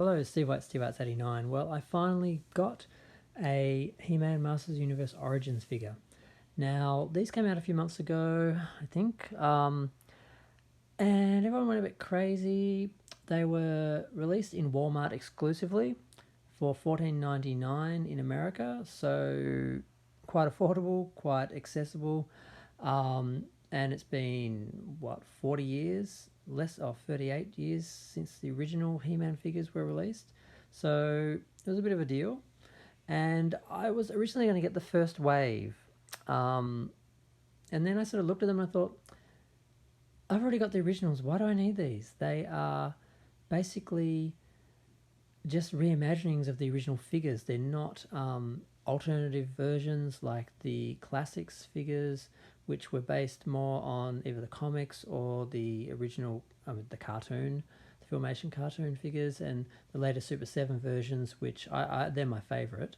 Hello, Steve White, Steve White's 89. Well, I finally got a He-Man Masters Universe Origins figure. Now, these came out a few months ago, I think, and everyone went a bit crazy. They were released in Walmart exclusively for $14.99 in America, so quite affordable, quite accessible, and it's been, 40 years? Less of 38 years since the original He-Man figures were released, so it was a bit of a deal. And I was originally going to get the first wave, and then I sort of looked at them and I thought, I've already got the originals. Why do I need these? They are basically just reimaginings of the original figures. They're not alternative versions like the classics figures, which were based more on either the comics or the original, the cartoon, the Filmation cartoon figures, and the later Super 7 versions, which they're my favourite.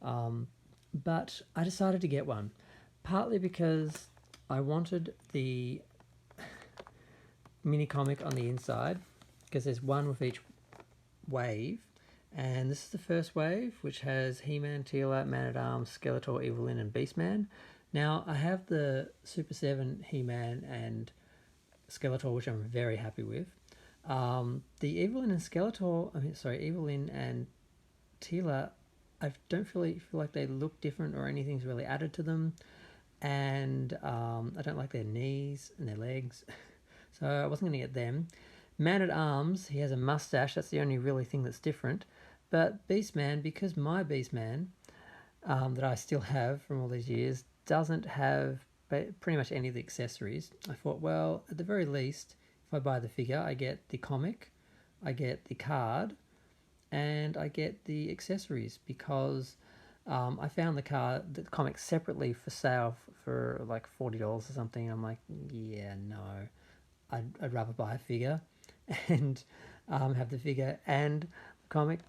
But I decided to get one, partly because I wanted the mini comic on the inside, because there's one with each wave, and this is the first wave, which has He-Man, Teela, Man-at-Arms, Skeletor, Evil-Lyn, and Beastman. Now, I have the Super 7 He-Man and Skeletor, which I'm very happy with. The Evil-Lyn and Evil-Lyn and Teela, I don't really feel like they look different or anything's really added to them. And I don't like their knees and their legs. So I wasn't going to get them. Man-at-Arms, he has a mustache. That's the only really thing that's different. But Beastman, because my Beastman, that I still have from all these years, doesn't have pretty much any of the accessories, I thought, well, at the very least, if I buy the figure, I get the comic, I get the card, and I get the accessories, because I found the comic separately for sale for like $40 or something. I'm like, yeah, no, I'd rather buy a figure and have the figure and the comic.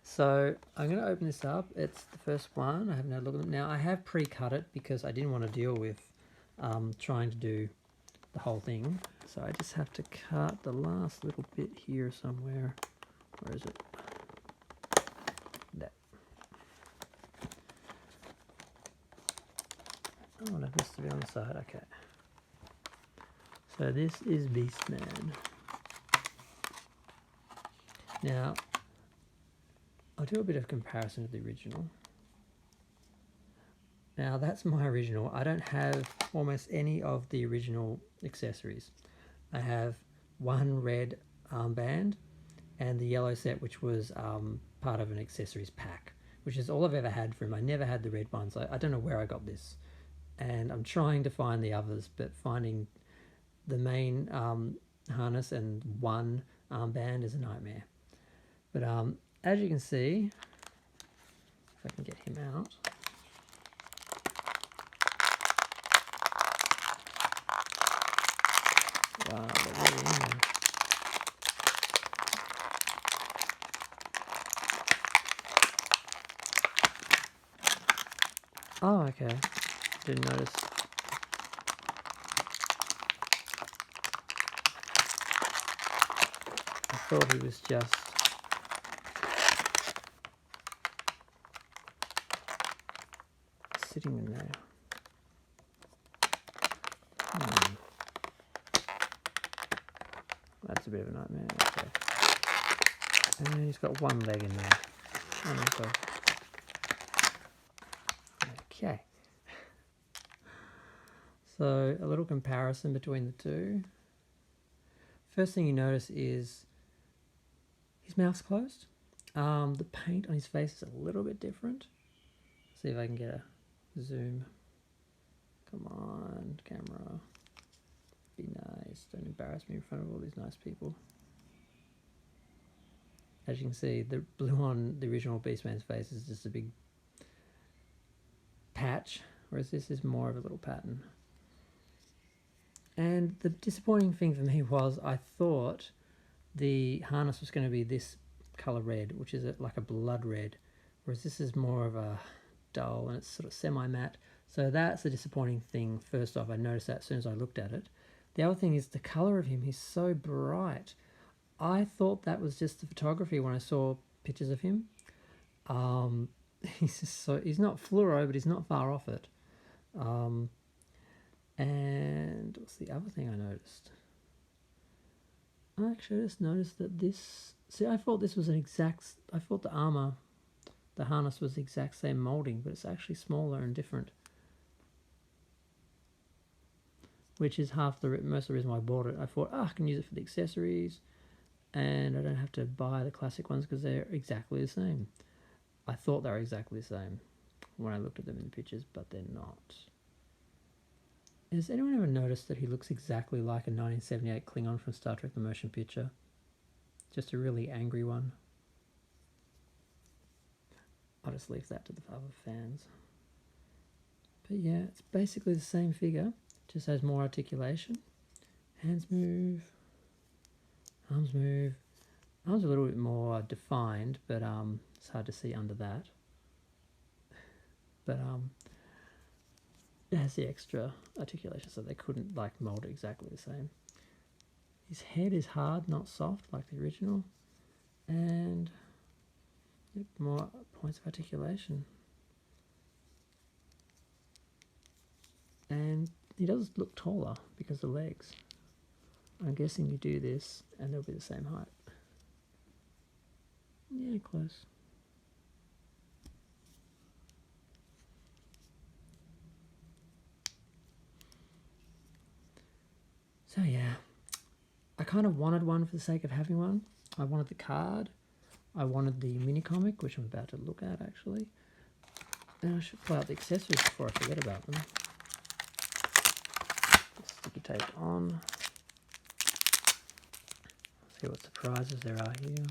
So I'm going to open this up. It's the first one. I haven't had a look at them. Now, I have pre-cut it because I didn't want to deal with trying to do the whole thing. So I just have to cut the last little bit here somewhere. Where is it? That. Oh, that must be on the side. Okay. So this is Beastman. Now, I'll do a bit of comparison with the original. Now, that's my original. I don't have almost any of the original accessories. I have one red armband and the yellow set, which was part of an accessories pack, which is all I've ever had from him. I never had the red ones. I don't know where I got this. And I'm trying to find the others, but finding the main harness and one armband is a nightmare. But as you can see, if I can get him out, wow, they're really in there. Oh, okay. Didn't notice. I thought he was just sitting in there. That's a bit of a nightmare. Okay. And he's got one leg in there. Okay. So a little comparison between the two. First thing you notice is his mouth's closed. The paint on his face is a little bit different. See if I can get a zoom. Come on, camera. Be nice. Don't embarrass me in front of all these nice people. As you can see, the blue on the original Beastman's face is just a big patch, whereas this is more of a little pattern. And the disappointing thing for me was I thought the harness was going to be this colour red, which is like a blood red, whereas this is more of a dull and it's sort of semi-matte. So that's the disappointing thing. First off, I noticed that as soon as I looked at it. The other thing is the colour of him. He's so bright. I thought that was just the photography when I saw pictures of him. He's just he's not fluoro, but he's not far off it. And what's the other thing I noticed? I actually just noticed that this. See, I thought this was an exact. I thought the armor, the harness was the exact same molding, but it's actually smaller and different. Which is most of the reason why I bought it. I thought, I can use it for the accessories, and I don't have to buy the classic ones because they're exactly the same. I thought they were exactly the same when I looked at them in the pictures, but they're not. Has anyone ever noticed that he looks exactly like a 1978 Klingon from Star Trek The Motion Picture? Just a really angry one. I'll just leave that to the other fans. But yeah, it's basically the same figure, just has more articulation. Hands move, arms move. Arms are a little bit more defined, but it's hard to see under that. But it has the extra articulation, so they couldn't like mold it exactly the same. His head is hard, not soft, like the original, and more points of articulation. And he does look taller because of the legs. I'm guessing you do this, and they'll be the same height. Yeah, close. So yeah, I kind of wanted one for the sake of having one. I wanted the card. I wanted the mini comic, which I'm about to look at actually. And I should pull out the accessories before I forget about them. Sticky tape on. See what surprises there are here.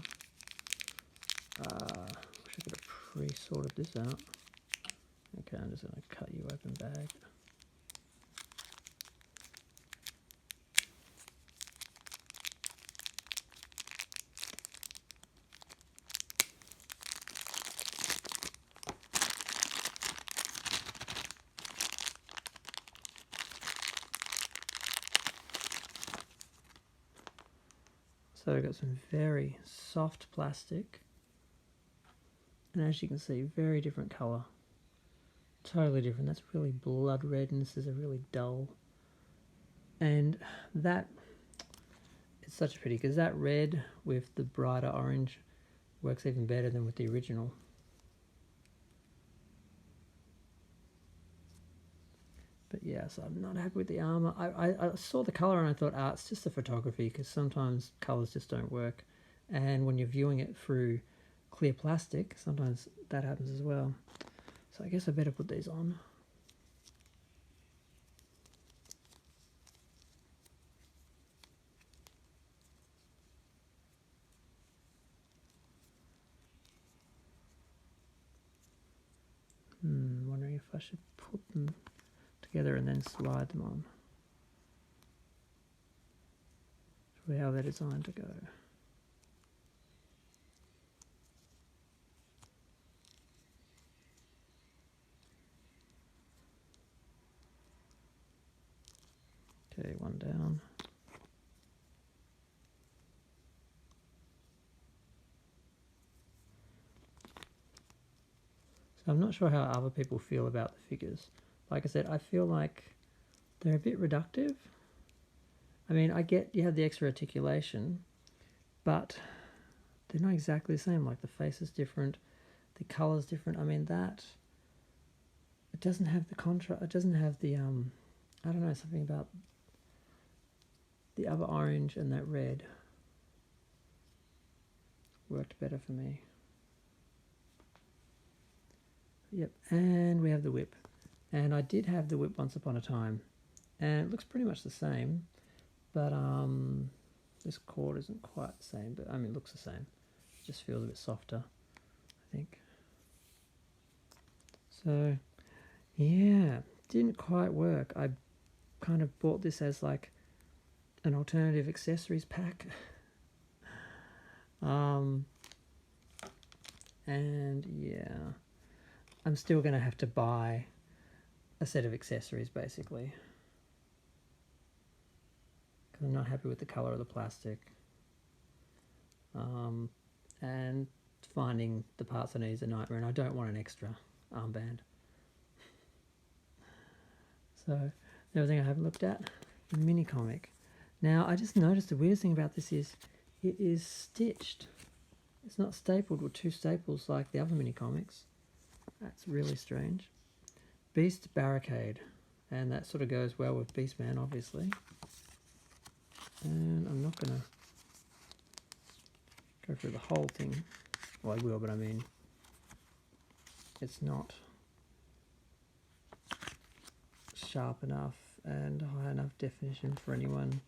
Wish I could have pre-sorted this out. Okay, I'm just going to cut you open bag. So I've got some very soft plastic, and as you can see, very different colour. Totally different. That's really blood red, and this is a really dull. And that, it's such a pity, because that red with the brighter orange works even better than with the original. But yeah, so I'm not happy with the armour. I saw the colour and I thought, it's just the photography, because sometimes colours just don't work. And when you're viewing it through clear plastic, sometimes that happens as well. So I guess I better put these on. Wondering if I should put them together and then slide them on. That's how they're designed to go. Okay, one down. So I'm not sure how other people feel about the figures. Like I said, I feel like they're a bit reductive. I mean, I get you have the extra articulation, but they're not exactly the same. Like the face is different, the colour's different. I mean, that, it doesn't have the contrast, it doesn't have the, I don't know, something about the other orange and that red worked better for me. Yep, and we have the whip. And I did have the whip once upon a time, and it looks pretty much the same, but this cord isn't quite the same, but I mean, it looks the same. It just feels a bit softer, I think. So, yeah, didn't quite work. I kind of bought this as like an alternative accessories pack. And yeah, I'm still going to have to buy a set of accessories basically, because I'm not happy with the colour of the plastic. and finding the parts I need is a nightmare, and I don't want an extra armband. So the other thing I haven't looked at, the mini comic. Now I just noticed the weirdest thing about this is it is stitched. It's not stapled with 2 staples like the other mini comics. That's really strange. Beast Barricade, and that sort of goes well with Beastman, obviously. And I'm not gonna go through the whole thing. Well, I will, but I mean, it's not sharp enough and high enough definition for anyone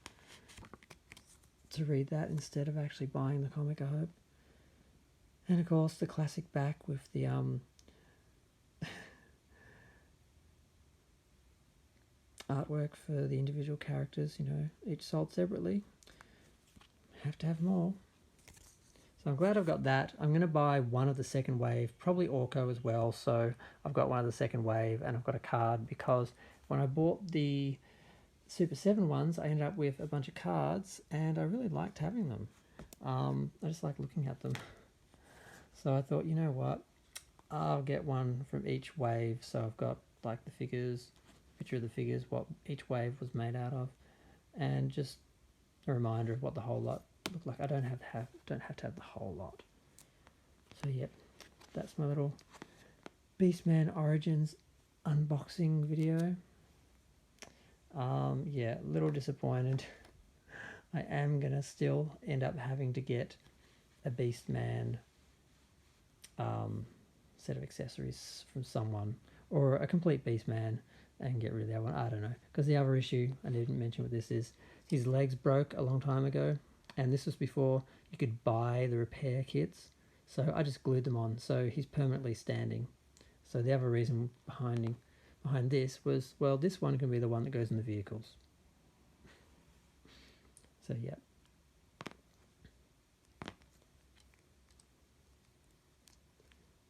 to read that instead of actually buying the comic, I hope. And of course the classic back with the artwork for the individual characters, you know, each sold separately. Have to have them all. So I'm glad I've got that. I'm going to buy one of the second wave, probably Orko as well. So I've got one of the second wave and I've got a card, because when I bought the Super 7 ones, I ended up with a bunch of cards and I really liked having them. I just like looking at them. So I thought, you know what, I'll get one from each wave. So I've got like the figures, picture of the figures, what each wave was made out of, and just a reminder of what the whole lot looked like. I don't have to have the whole lot. So yep, that's my little Beastman Origins unboxing video. Yeah, a little disappointed. I am gonna still end up having to get a Beastman set of accessories from someone, or a complete Beastman, and get rid of the other one. I don't know, because the other issue I didn't mention with this is his legs broke a long time ago, and this was before you could buy the repair kits. So I just glued them on, so he's permanently standing. So the other reason behind this was, well, this one can be the one that goes in the vehicles. So yeah.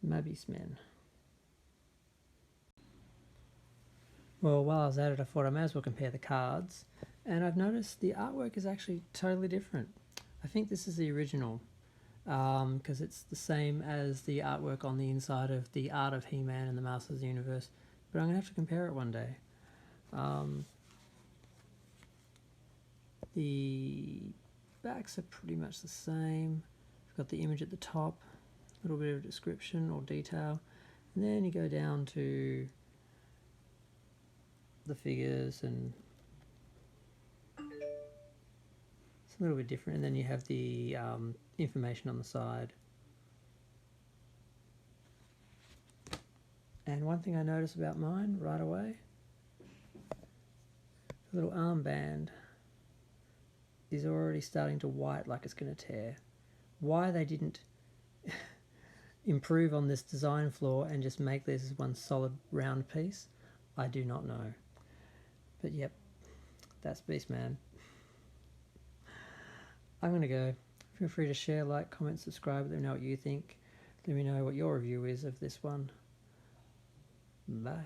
Beastman. Well, while I was at it, I thought I may as well compare the cards, and I've noticed the artwork is actually totally different. I think this is the original, because it's the same as the artwork on the inside of the Art of He-Man and the Masters of the Universe, but I'm going to have to compare it one day. The backs are pretty much the same. We've got the image at the top, a little bit of description or detail, and then you go down to the figures, and it's a little bit different, and then you have the information on the side. And one thing I noticed about mine right away, the little armband is already starting to white, like it's going to tear. Why they didn't improve on this design flaw and just make this as one solid round piece, I do not know. But yep, that's Beastman. I'm going to go. Feel free to share, like, comment, subscribe, let me know what you think. Let me know what your review is of this one. Bye.